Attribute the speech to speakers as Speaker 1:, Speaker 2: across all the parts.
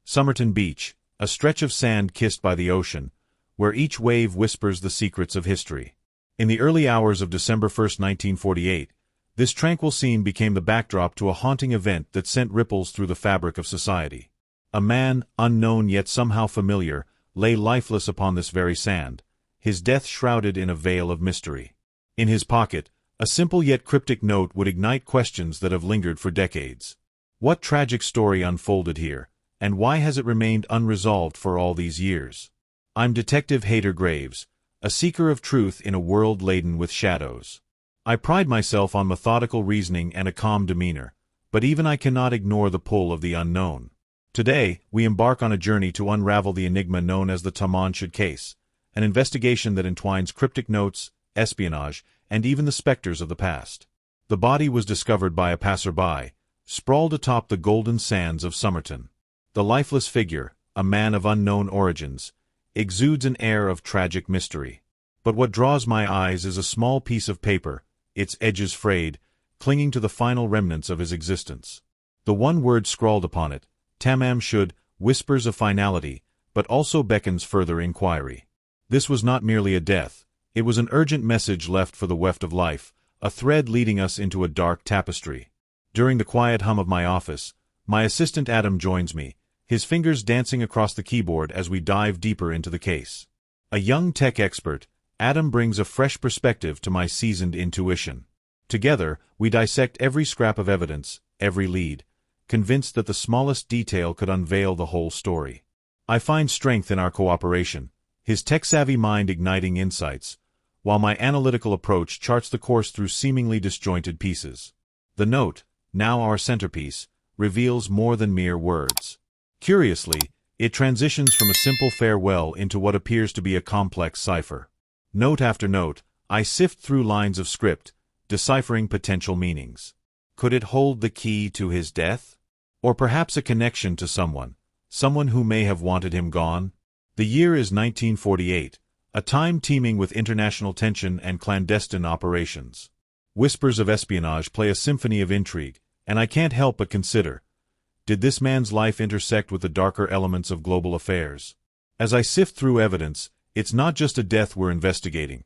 Speaker 1: Somerton Beach, a stretch of sand kissed by the ocean, where each wave whispers the secrets of history. In the early hours of December 1, 1948, this tranquil scene became the backdrop to a haunting event that sent ripples through the fabric of society. A man, unknown yet somehow familiar, lay lifeless upon this very sand, his death shrouded in a veil of mystery. In his pocket, a simple yet cryptic note would ignite questions that have lingered for decades. What tragic story unfolded here, and why has it remained unresolved for all these years? I'm Detective Haider, a seeker of truth in a world laden with shadows. I pride myself on methodical reasoning and a calm demeanor, but even I cannot ignore the pull of the unknown. Today, we embark on a journey to unravel the enigma known as the Tamam Shud case, an investigation that entwines cryptic notes, espionage, and even the specters of the past. The body was discovered by a passerby, sprawled atop the golden sands of Somerton. The lifeless figure, a man of unknown origins, exudes an air of tragic mystery. But what draws my eyes is a small piece of paper, its edges frayed, clinging to the final remnants of his existence. The one word scrawled upon it, Tamam Shud, whispers of finality, but also beckons further inquiry. This was not merely a death, it was an urgent message left for the weft of life, a thread leading us into a dark tapestry. During the quiet hum of my office, my assistant Adam joins me, his fingers dancing across the keyboard as we dive deeper into the case. A young tech expert, Adam brings a fresh perspective to my seasoned intuition. Together, we dissect every scrap of evidence, every lead, convinced that the smallest detail could unveil the whole story. I find strength in our cooperation, his tech-savvy mind igniting insights, while my analytical approach charts the course through seemingly disjointed pieces. The note, now our centerpiece, reveals more than mere words. Curiously, it transitions from a simple farewell into what appears to be a complex cipher. Note after note, I sift through lines of script, deciphering potential meanings. Could it hold the key to his death? Or perhaps a connection to someone who may have wanted him gone? The year is 1948, a time teeming with international tension and clandestine operations. Whispers of espionage play a symphony of intrigue, and I can't help but consider, did this man's life intersect with the darker elements of global affairs? As I sift through evidence, it's not just a death we're investigating.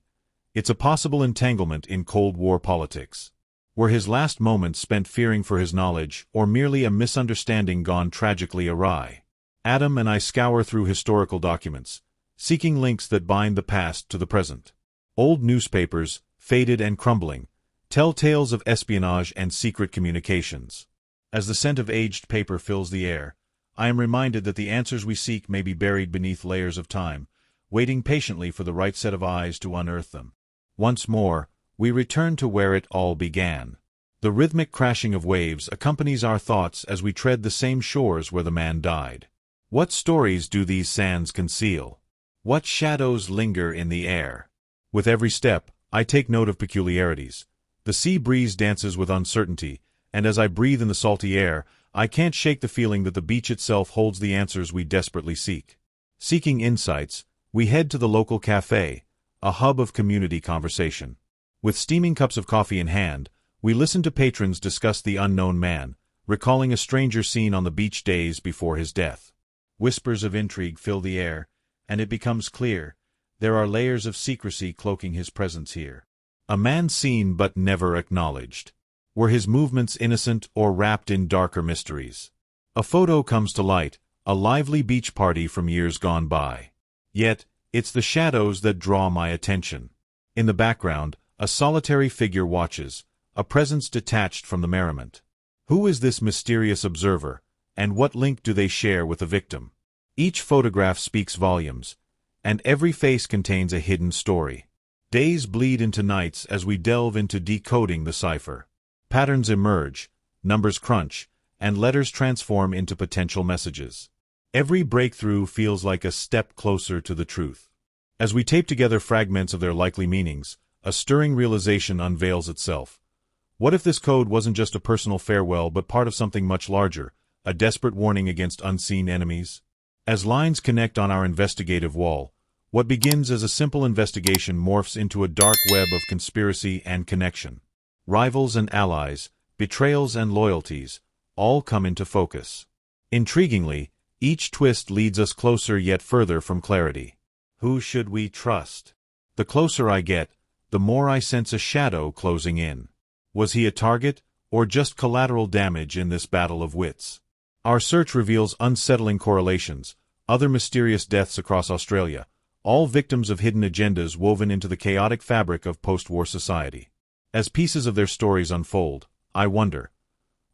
Speaker 1: It's a possible entanglement in Cold War politics. Were his last moments spent fearing for his knowledge, or merely a misunderstanding gone tragically awry? Adam and I scour through historical documents, seeking links that bind the past to the present. Old newspapers, faded and crumbling, tell tales of espionage and secret communications. As the scent of aged paper fills the air, I am reminded that the answers we seek may be buried beneath layers of time, waiting patiently for the right set of eyes to unearth them. Once more, we return to where it all began. The rhythmic crashing of waves accompanies our thoughts as we tread the same shores where the man died. What stories do these sands conceal? What shadows linger in the air? With every step, I take note of peculiarities. The sea breeze dances with uncertainty, and as I breathe in the salty air, I can't shake the feeling that the beach itself holds the answers we desperately seek. Seeking insights, we head to the local cafe, a hub of community conversation. With steaming cups of coffee in hand, we listen to patrons discuss the unknown man, recalling a stranger seen on the beach days before his death. Whispers of intrigue fill the air, and it becomes clear, there are layers of secrecy cloaking his presence here. A man seen but never acknowledged. Were his movements innocent or wrapped in darker mysteries? A photo comes to light, a lively beach party from years gone by. Yet, it's the shadows that draw my attention. In the background, a solitary figure watches, a presence detached from the merriment. Who is this mysterious observer, and what link do they share with the victim? Each photograph speaks volumes, and every face contains a hidden story. Days bleed into nights as we delve into decoding the cipher. Patterns emerge, numbers crunch, and letters transform into potential messages. Every breakthrough feels like a step closer to the truth. As we tape together fragments of their likely meanings, a stirring realization unveils itself. What if this code wasn't just a personal farewell but part of something much larger, a desperate warning against unseen enemies? As lines connect on our investigative wall, what begins as a simple investigation morphs into a dark web of conspiracy and connection. Rivals and allies, betrayals and loyalties, all come into focus. Intriguingly, Each twist leads us closer yet further from clarity. Who should we trust? The closer I get, the more I sense a shadow closing in. Was he a target, or just collateral damage in this battle of wits? Our search reveals unsettling correlations, other mysterious deaths across Australia, all victims of hidden agendas woven into the chaotic fabric of post-war society. As pieces of their stories unfold, I wonder,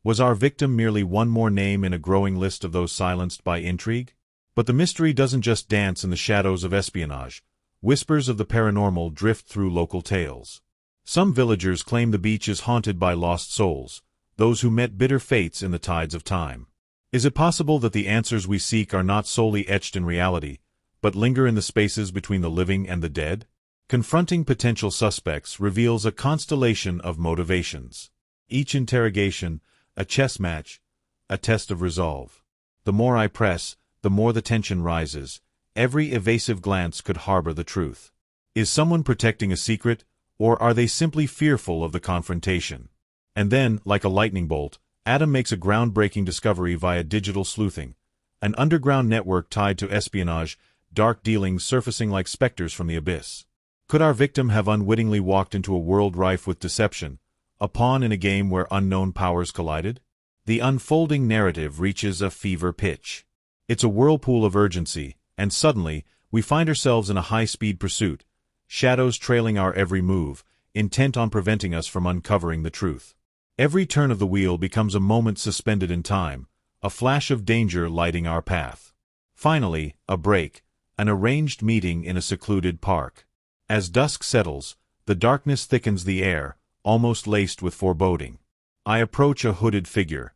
Speaker 1: was our victim merely one more name in a growing list of those silenced by intrigue? But the mystery doesn't just dance in the shadows of espionage. Whispers of the paranormal drift through local tales. Some villagers claim the beach is haunted by lost souls, those who met bitter fates in the tides of time. Is it possible that the answers we seek are not solely etched in reality, but linger in the spaces between the living and the dead? Confronting potential suspects reveals a constellation of motivations. Each interrogation, a chess match, a test of resolve. The more I press, the more the tension rises. Every evasive glance could harbor the truth. Is someone protecting a secret, or are they simply fearful of the confrontation? And then, like a lightning bolt, Adam makes a groundbreaking discovery via digital sleuthing, an underground network tied to espionage, dark dealings surfacing like specters from the abyss. Could our victim have unwittingly walked into a world rife with deception, a pawn in a game where unknown powers collided? The unfolding narrative reaches a fever pitch. It's a whirlpool of urgency, and suddenly, we find ourselves in a high-speed pursuit, shadows trailing our every move, intent on preventing us from uncovering the truth. Every turn of the wheel becomes a moment suspended in time, a flash of danger lighting our path. Finally, a break, an arranged meeting in a secluded park. As dusk settles, the darkness thickens the air, almost laced with foreboding. I approach a hooded figure.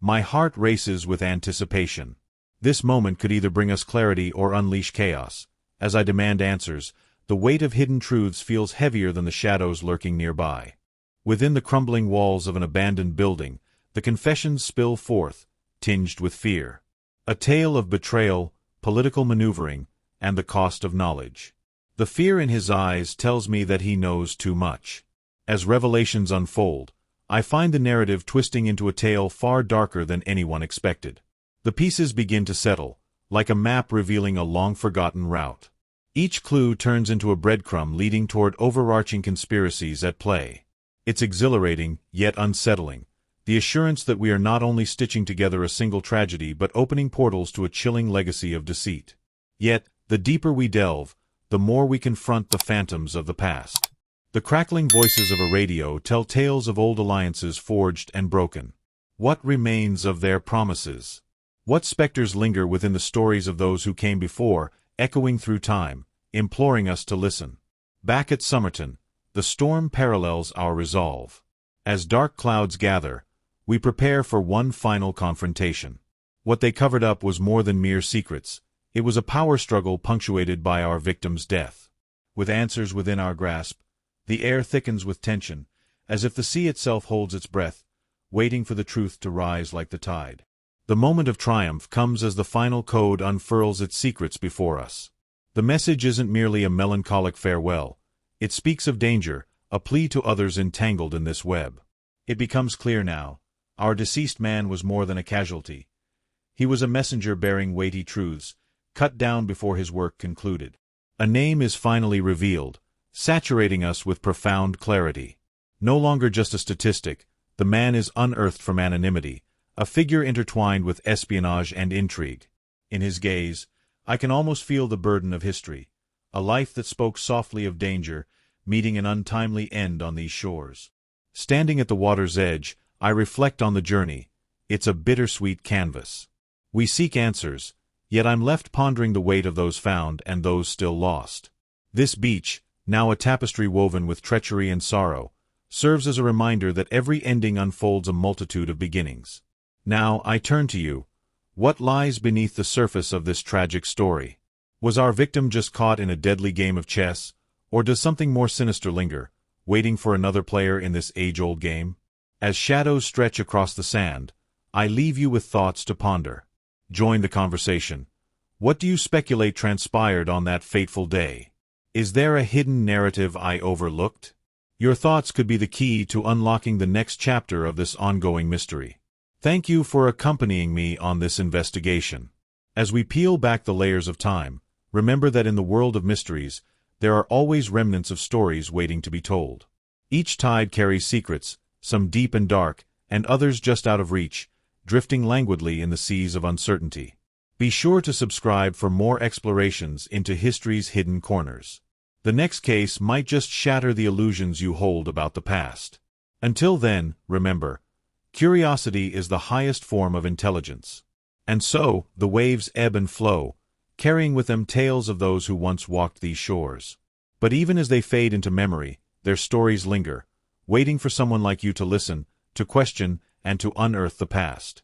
Speaker 1: My heart races with anticipation. This moment could either bring us clarity or unleash chaos. As I demand answers, the weight of hidden truths feels heavier than the shadows lurking nearby. Within the crumbling walls of an abandoned building, the confessions spill forth, tinged with fear. A tale of betrayal, political maneuvering, and the cost of knowledge. The fear in his eyes tells me that he knows too much. As revelations unfold, I find the narrative twisting into a tale far darker than anyone expected. The pieces begin to settle, like a map revealing a long-forgotten route. Each clue turns into a breadcrumb leading toward overarching conspiracies at play. It's exhilarating, yet unsettling, the assurance that we are not only stitching together a single tragedy but opening portals to a chilling legacy of deceit. Yet, the deeper we delve, the more we confront the phantoms of the past. The crackling voices of a radio tell tales of old alliances forged and broken. What remains of their promises? What specters linger within the stories of those who came before, echoing through time, imploring us to listen? Back at Somerton, the storm parallels our resolve. As dark clouds gather, we prepare for one final confrontation. What they covered up was more than mere secrets. It was a power struggle punctuated by our victim's death. With answers within our grasp, the air thickens with tension, as if the sea itself holds its breath, waiting for the truth to rise like the tide. The moment of triumph comes as the final code unfurls its secrets before us. The message isn't merely a melancholic farewell. It speaks of danger, a plea to others entangled in this web. It becomes clear now. Our deceased man was more than a casualty. He was a messenger bearing weighty truths, cut down before his work concluded. A name is finally revealed, saturating us with profound clarity. No longer just a statistic, the man is unearthed from anonymity, a figure intertwined with espionage and intrigue. In his gaze, I can almost feel the burden of history, a life that spoke softly of danger, meeting an untimely end on these shores. Standing at the water's edge, I reflect on the journey. It's a bittersweet canvas. We seek answers, yet I'm left pondering the weight of those found and those still lost. This beach, now a tapestry woven with treachery and sorrow, serves as a reminder that every ending unfolds a multitude of beginnings. Now, I turn to you. What lies beneath the surface of this tragic story? Was our victim just caught in a deadly game of chess, or does something more sinister linger, waiting for another player in this age-old game? As shadows stretch across the sand, I leave you with thoughts to ponder. Join the conversation. What do you speculate transpired on that fateful day? Is there a hidden narrative I overlooked? Your thoughts could be the key to unlocking the next chapter of this ongoing mystery. Thank you for accompanying me on this investigation. As we peel back the layers of time, remember that in the world of mysteries, there are always remnants of stories waiting to be told. Each tide carries secrets, some deep and dark, and others just out of reach, drifting languidly in the seas of uncertainty. Be sure to subscribe for more explorations into history's hidden corners. The next case might just shatter the illusions you hold about the past. Until then, remember, curiosity is the highest form of intelligence. And so, the waves ebb and flow, carrying with them tales of those who once walked these shores. But even as they fade into memory, their stories linger, waiting for someone like you to listen, to question, and to unearth the past.